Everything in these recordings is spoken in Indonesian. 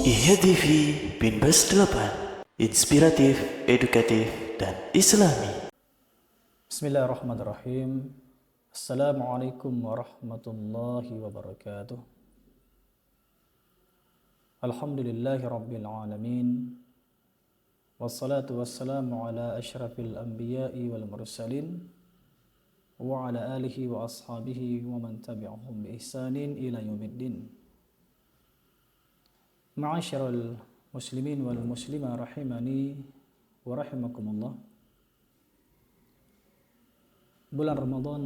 Iya TV Binbas 8, inspiratif, edukatif, dan islami. Bismillahirrahmanirrahim. Assalamualaikum warahmatullahi wabarakatuh. Alhamdulillahi rabbil alamin. Wassalatu wassalamu ala ashrafil anbiya'i wal mursalin wa ala alihi wa ashabihi wa man tabi'ahum bi ihsanin ila yaumiddin. Ma'asyiral muslimin wal muslimah rahimani wa rahimakumullah. Bulan Ramadan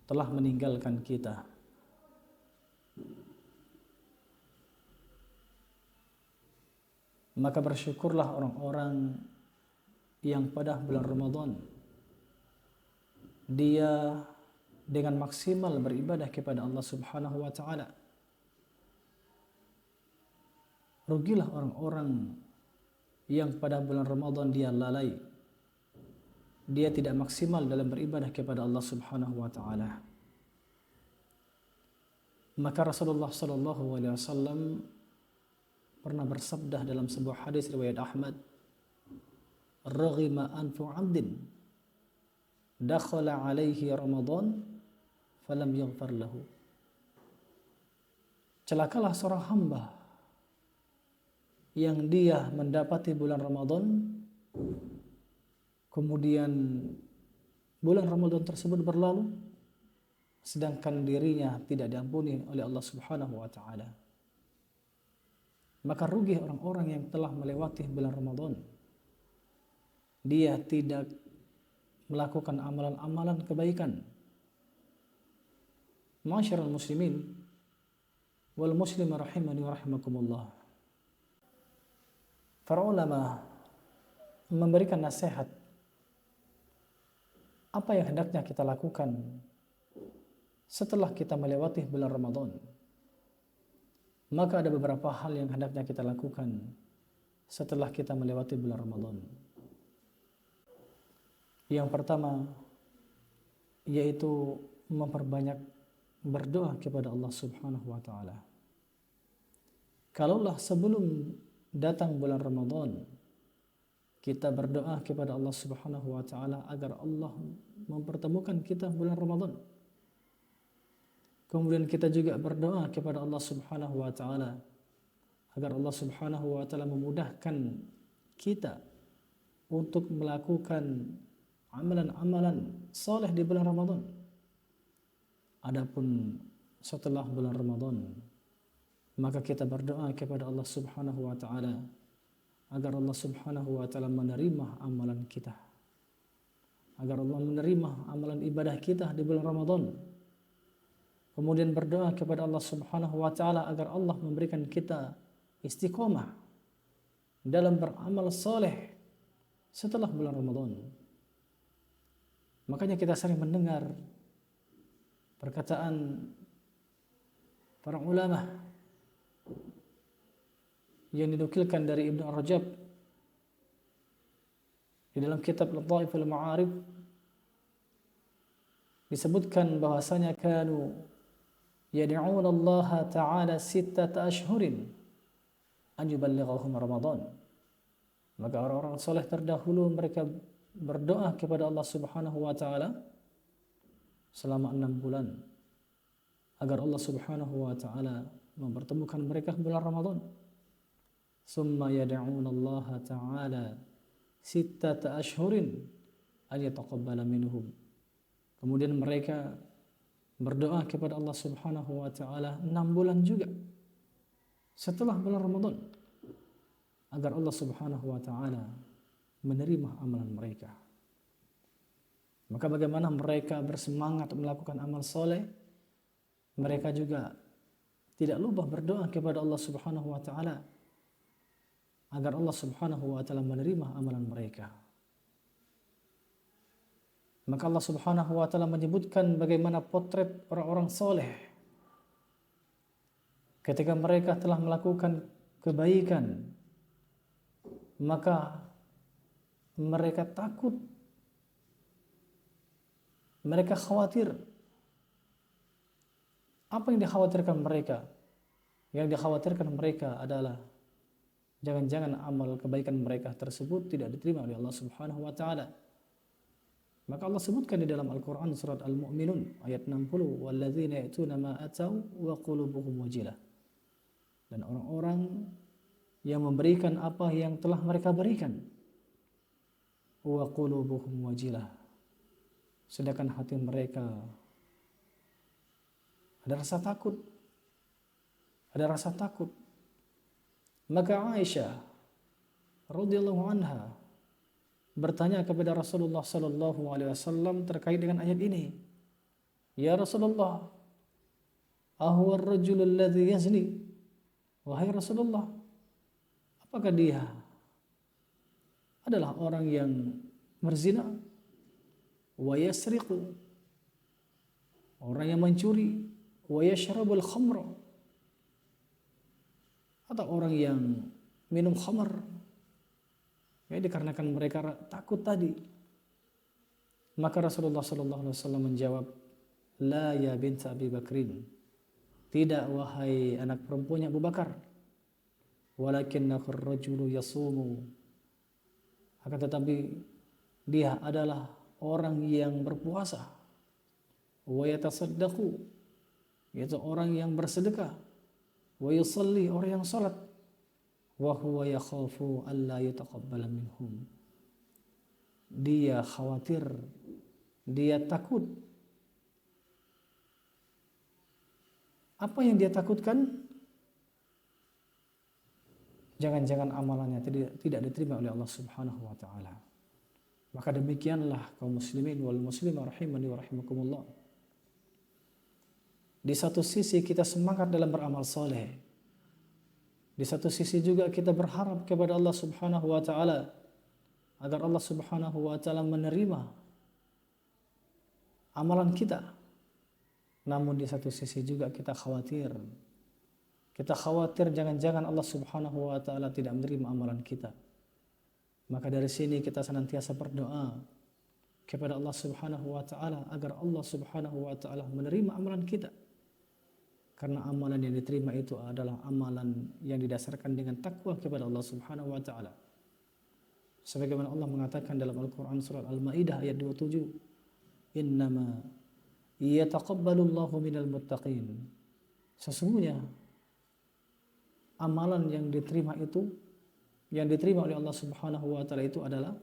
telah meninggalkan kita. Maka bersyukurlah orang-orang yang pada bulan Ramadan dia dengan maksimal beribadah kepada Allah Subhanahu wa taala. Rugilah orang-orang yang pada bulan Ramadan dia lalai. Dia tidak maksimal dalam beribadah kepada Allah Subhanahu wa taala. Maka Rasulullah sallallahu alaihi wasallam pernah bersabda dalam sebuah hadis riwayat Ahmad, "Raghima anfu 'abdin dakhala 'alaihi Ramadan falam yaghfar lahu." Celakalah seorang hamba yang dia mendapati bulan Ramadan, kemudian bulan Ramadan tersebut berlalu sedangkan dirinya tidak diampuni oleh Allah Subhanahu wa taala. Maka rugi orang-orang yang telah melewati bulan Ramadan. Dia tidak melakukan amalan-amalan kebaikan. Ma'asyiral muslimin wal muslimah rahimani wa rahimakumullah. Para ulama memberikan nasihat apa yang hendaknya kita lakukan setelah kita melewati bulan Ramadan. Maka ada beberapa hal yang hendaknya kita lakukan setelah kita melewati bulan Ramadan. Yang pertama yaitu memperbanyak berdoa kepada Allah Subhanahu wa taala. Kalaulah sebelum datang bulan Ramadan kita berdoa kepada Allah Subhanahu wa taala agar Allah mempertemukan kita bulan Ramadan. Kemudian kita juga berdoa kepada Allah Subhanahu wa taala agar Allah Subhanahu wa taala memudahkan kita untuk melakukan amalan-amalan saleh di bulan Ramadan. Adapun setelah bulan Ramadan, maka kita berdoa kepada Allah Subhanahu wa taala agar Allah Subhanahu wa taala menerima amalan kita. Agar Allah menerima amalan ibadah kita di bulan Ramadan. Kemudian berdoa kepada Allah Subhanahu wa taala agar Allah memberikan kita istiqomah dalam beramal saleh setelah bulan Ramadan. Makanya kita sering mendengar perkataan para ulama yang dinukilkan dari Ibnu Rajab di dalam kitab Lataiful Ma'arif disebutkan bahwasanya kanu yad'una Allah Ta'ala 6 ashhurin an yuballighahum Ramadan. Maka orang-orang soleh terdahulu mereka berdoa kepada Allah Subhanahu wa taala selama 6 bulan agar Allah Subhanahu wa taala mempertemukan mereka bulan Ramadan. Summa yad'una Allah Ta'ala 6 ashhurin an yataqabbala minhum. Kemudian mereka berdoa kepada Allah Subhanahu wa taala 6 bulan juga setelah bulan Ramadan agar Allah Subhanahu wa taala menerima amalan mereka. Maka bagaimana mereka bersemangat melakukan amal soleh, mereka juga tidak lupa berdoa kepada Allah Subhanahu wa taala agar Allah Subhanahu wa taala menerima amalan mereka. Maka Allah Subhanahu wa taala menyebutkan bagaimana potret orang-orang soleh ketika mereka telah melakukan kebaikan, maka mereka takut, mereka khawatir. Apa yang dikhawatirkan mereka? Yang dikhawatirkan mereka adalah jangan-jangan amal kebaikan mereka tersebut tidak diterima oleh Allah Subhanahu wa taala. Maka Allah sebutkan di dalam Al-Qur'an surat Al-Mu'minun ayat 60, "Walladzina ya'tuna ma atau wa qulubuhum wajilah." Dan orang-orang yang memberikan apa yang telah mereka berikan, wa qulubuhum wajilah, sedangkan hati mereka ada rasa takut, Maka Aisyah radhiyallahu anha bertanya kepada Rasulullah sallallahu alaihi wasallam terkait dengan ayat ini. Ya Rasulullah, ahuwa ar-rajul alladhi yazni? Wahai Rasulullah, apakah dia adalah orang yang berzina? Wa yasriqu, orang yang mencuri, wa yashrabul khamra, atau orang yang minum khamar. Ya, dikarenakan mereka takut tadi. Maka Rasulullah sallallahu alaihi wasallam menjawab, "La ya bint Abi Bakrin." Tidak wahai anak perempuannya Abu Bakar. Walakinnahu ar-rajulu yasumu. Akan tetapi dia adalah orang yang berpuasa. Wa yatasaddaqu, yaitu orang yang bersedekah. Wa yusalli, orang yang salat. Wa huwa yakhafu alla yutaqabbala minhum. Dia khawatir, dia takut. Apa yang dia takutkan? Jangan-jangan amalannya tidak diterima oleh Allah Subhanahu wa taala. Maka demikianlah kaum muslimin wal muslimah rahimani wa rahimakumullah. Di satu sisi kita semangat dalam beramal soleh. Di satu sisi juga kita berharap kepada Allah Subhanahu wa taala agar Allah Subhanahu wa taala menerima amalan kita. Namun di satu sisi juga kita khawatir. Kita khawatir jangan-jangan Allah Subhanahu wa taala tidak menerima amalan kita. Maka dari sini kita senantiasa berdoa kepada Allah Subhanahu wa taala agar Allah Subhanahu wa taala menerima amalan kita. Karena amalan yang diterima itu adalah amalan yang didasarkan dengan takwa kepada Allah Subhanahu wa taala. Sebagaimana Allah mengatakan dalam Al-Qur'an surat Al-Maidah ayat 27, "Innama yataqabbalullahu minal muttaqin." Sesungguhnya amalan yang diterima oleh Allah Subhanahu wa taala itu adalah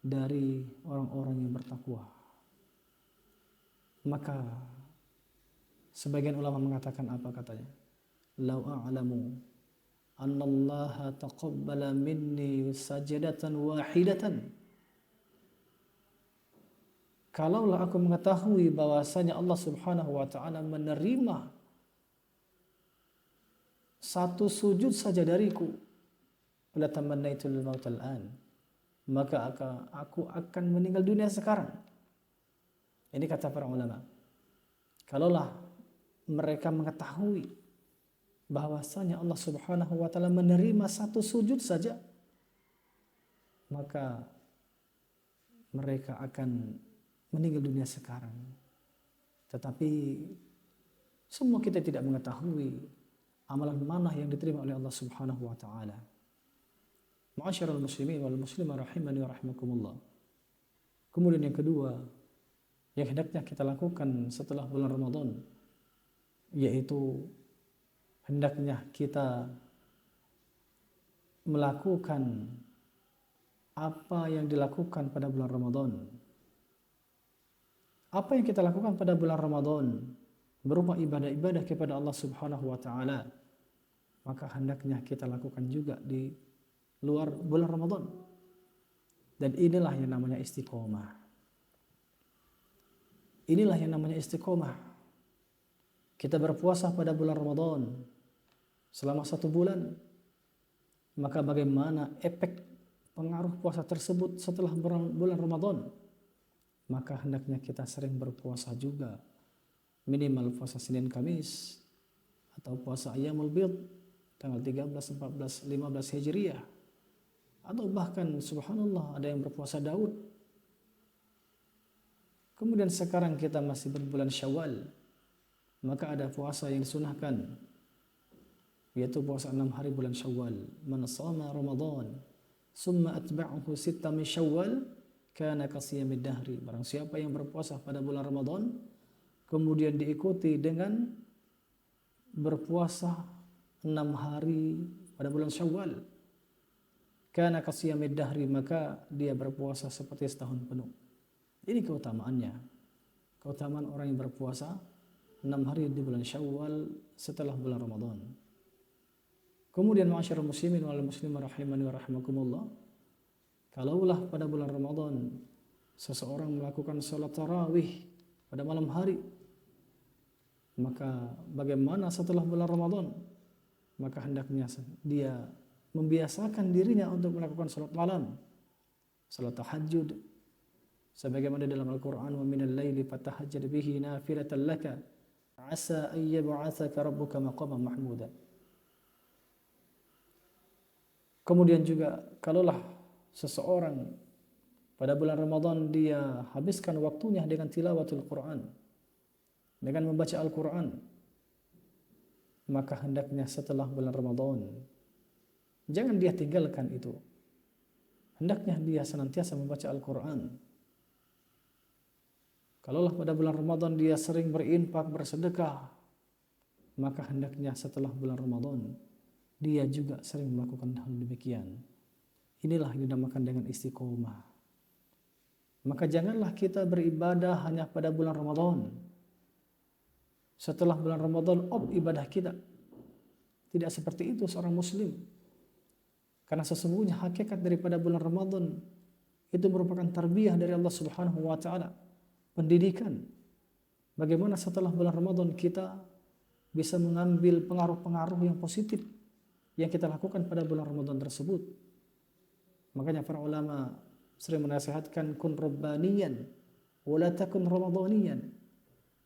dari orang-orang yang bertakwa. Maka sebagian ulama mengatakan apa katanya? Lau a'lamu annallaha taqabbala minni sajadatan wahidatan. Kalaulah aku mengetahui bahwasanya Allah Subhanahu wa taala menerima satu sujud saja dariku, la tamannaitul maut al-an, maka aku akan meninggal dunia sekarang. Ini kata para ulama. Kalaulah mereka mengetahui bahwasanya Allah Subhanahu wa taala menerima satu sujud saja, maka mereka akan meninggal dunia sekarang. Tetapi semua kita tidak mengetahui amalan mana yang diterima oleh Allah Subhanahu wa taala. Ma'asyiral muslimin wal muslimah rahimani wa rahimakumullah. Kemudian yang kedua yang hendaknya kita lakukan setelah bulan Ramadan, yaitu hendaknya kita melakukan apa yang dilakukan pada bulan Ramadan. Apa yang kita lakukan pada bulan Ramadan berupa ibadah-ibadah kepada Allah Subhanahu wa taala, maka hendaknya kita lakukan juga di luar bulan Ramadan. Dan inilah yang namanya istiqomah. Inilah yang namanya istiqomah. Kita berpuasa pada bulan Ramadan selama 1 bulan, maka bagaimana efek pengaruh puasa tersebut setelah bulan Ramadan? Maka hendaknya kita sering berpuasa juga, minimal puasa Senin Kamis atau puasa Ayyamul Bid tanggal 13, 14, 15 Hijriah, atau bahkan subhanallah ada yang berpuasa Daud. Kemudian sekarang kita masih berbulan Syawal, maka ada puasa yang disunahkan yaitu puasa 6 hari bulan Syawal. Man shama Ramadan summa atba'ahu sitta min Syawal kana kasiyamid dahri. Barang siapa yang berpuasa pada bulan Ramadan kemudian diikuti dengan berpuasa 6 hari pada bulan Syawal, kana kasiyamid dahri, maka dia berpuasa seperti setahun penuh. Ini keutamaannya. Keutamaan orang yang berpuasa 6 hari di bulan Syawal setelah bulan Ramadan. Kemudian ma'asyiral muslimin wal muslimat rahimani wa rahimakumullah, kalaulah pada bulan Ramadan seseorang melakukan salat tarawih pada malam hari, maka bagaimana setelah bulan Ramadan? Maka hendaknya dia membiasakan dirinya untuk melakukan salat malam, salat tahajud, sebagaimana dalam Al-Quran, wa minal laili fatahajjad bihi nafilatan laka asa an yab'atsaka rabbuka maqaman mahmuda. Kemudian juga kalaulah seseorang pada bulan Ramadan dia habiskan waktunya dengan tilawatul Quran, dengan membaca Al-Quran, maka hendaknya setelah bulan Ramadan jangan dia tinggalkan itu. Hendaknya dia senantiasa membaca Al-Quran. Kalaulah pada bulan Ramadan dia sering berinfak, bersedekah, maka hendaknya setelah bulan Ramadan dia juga sering melakukan hal demikian. Inilah yang dinamakan dengan istiqomah. Maka janganlah kita beribadah hanya pada bulan Ramadan. Setelah bulan Ramadan, ibadah kita. Tidak seperti itu seorang muslim. Karena sesungguhnya hakikat daripada bulan Ramadan itu merupakan tarbiyah dari Allah Subhanahu wa taala, pendidikan. Bagaimana setelah bulan Ramadan kita bisa mengambil pengaruh-pengaruh yang positif yang kita lakukan pada bulan Ramadan tersebut. Makanya para ulama sering menasihatkan kun rabbaniyan wa la takun ramadhaniyan.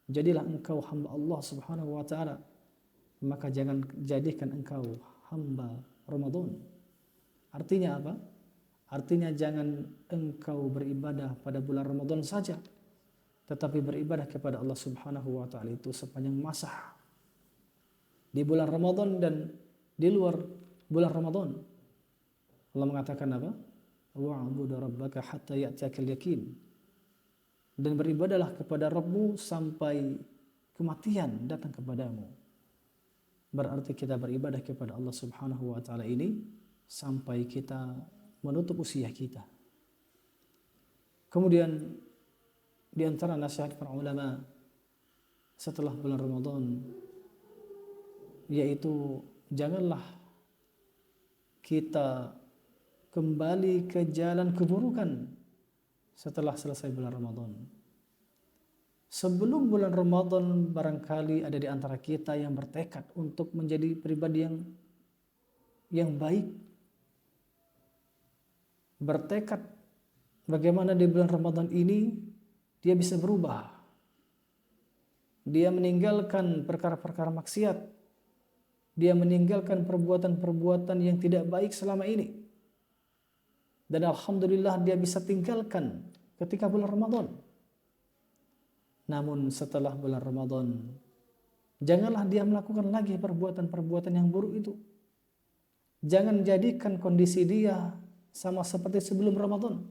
Jadilah engkau hamba Allah Subhanahu wa taala, maka jangan jadikan engkau hamba Ramadan. Artinya apa? Artinya jangan engkau beribadah pada bulan Ramadan saja, tetapi beribadah kepada Allah Subhanahu wa taala itu sepanjang masa. Di bulan Ramadan dan di luar bulan Ramadan. Allah mengatakan apa? Wa'budu rabbaka hatta ya'tiyakal yaqin. Dan beribadahlah kepada Rabbmu sampai kematian datang kepadamu. Berarti kita beribadah kepada Allah Subhanahu wa taala ini sampai kita menutup usia kita. Kemudian di antara nasihat para ulama setelah bulan Ramadan yaitu janganlah kita kembali ke jalan keburukan setelah selesai bulan Ramadan. Sebelum bulan Ramadan barangkali ada di antara kita yang bertekad untuk menjadi pribadi yang baik. Bertekad bagaimana di bulan Ramadan ini dia bisa berubah. Dia meninggalkan perkara-perkara maksiat. Dia meninggalkan perbuatan-perbuatan yang tidak baik selama ini. Dan alhamdulillah dia bisa tinggalkan ketika bulan Ramadan. Namun setelah bulan Ramadan, janganlah dia melakukan lagi perbuatan-perbuatan yang buruk itu. Jangan jadikan kondisi dia sama seperti sebelum Ramadan.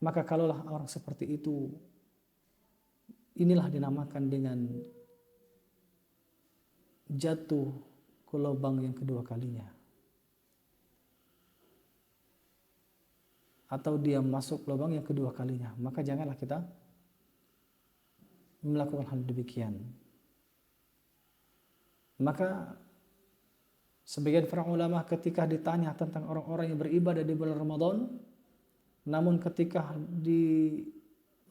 Maka kalaulah orang seperti itu, inilah dinamakan dengan jatuh ke lubang yang kedua kalinya. Atau dia masuk lubang yang kedua kalinya. Maka janganlah kita melakukan hal demikian. Maka sebagian para ulama ketika ditanya tentang orang-orang yang beribadah di bulan Ramadan, namun ketika di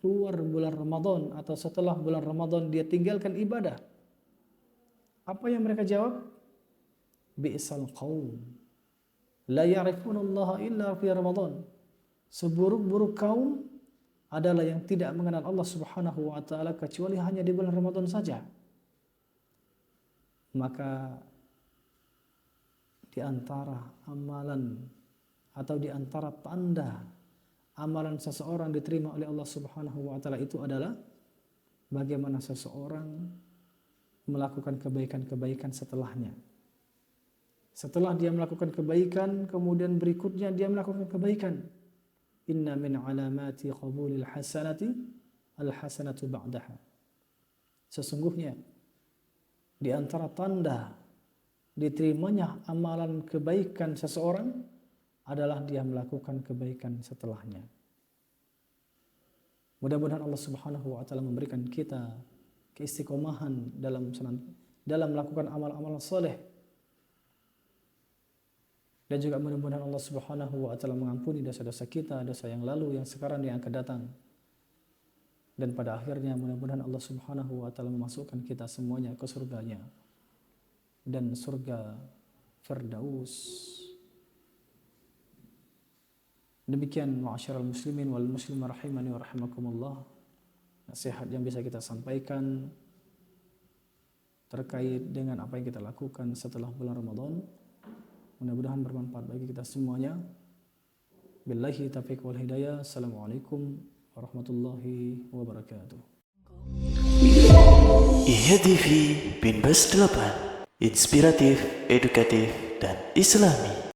luar bulan Ramadan atau setelah bulan Ramadan dia tinggalkan ibadah, apa yang mereka jawab? Bi'sal qaum la ya'rifunallaha illa fi Ramadan. Seburuk-buruk kaum adalah yang tidak mengenal Allah Subhanahu wa taala kecuali hanya di bulan Ramadan saja. Maka di antara amalan atau di antara tanda amalan seseorang diterima oleh Allah Subhanahu wa taala itu adalah bagaimana seseorang melakukan kebaikan-kebaikan setelahnya. Setelah dia melakukan kebaikan, kemudian berikutnya dia melakukan kebaikan. Inna min alamati qabulil hasanati al-hasanatu ba'daha. Sesungguhnya di antara tanda diterimanya amalan kebaikan seseorang adalah dia melakukan kebaikan setelahnya. Mudah-mudahan Allah Subhanahu wa taala memberikan kita keistiqomahan dalam melakukan amal-amal soleh. Dan juga mudah-mudahan Allah Subhanahu wa taala mengampuni dosa-dosa kita, dosa yang lalu, yang sekarang, yang akan datang. Dan pada akhirnya mudah-mudahan Allah Subhanahu wa taala memasukkan kita semuanya ke surganya. Dan surga Firdaus. Demikian ma'asyiral muslimin wal muslimah rahimani wa rahimakumullah. Nasihat yang bisa kita sampaikan terkait dengan apa yang kita lakukan setelah bulan Ramadan. Mudah-mudahan bermanfaat bagi kita semuanya. Billahi taufiq wal hidayah. Assalamualaikum warahmatullahi wabarakatuh. IHTV Binbas 8, inspiratif, edukatif, dan islami.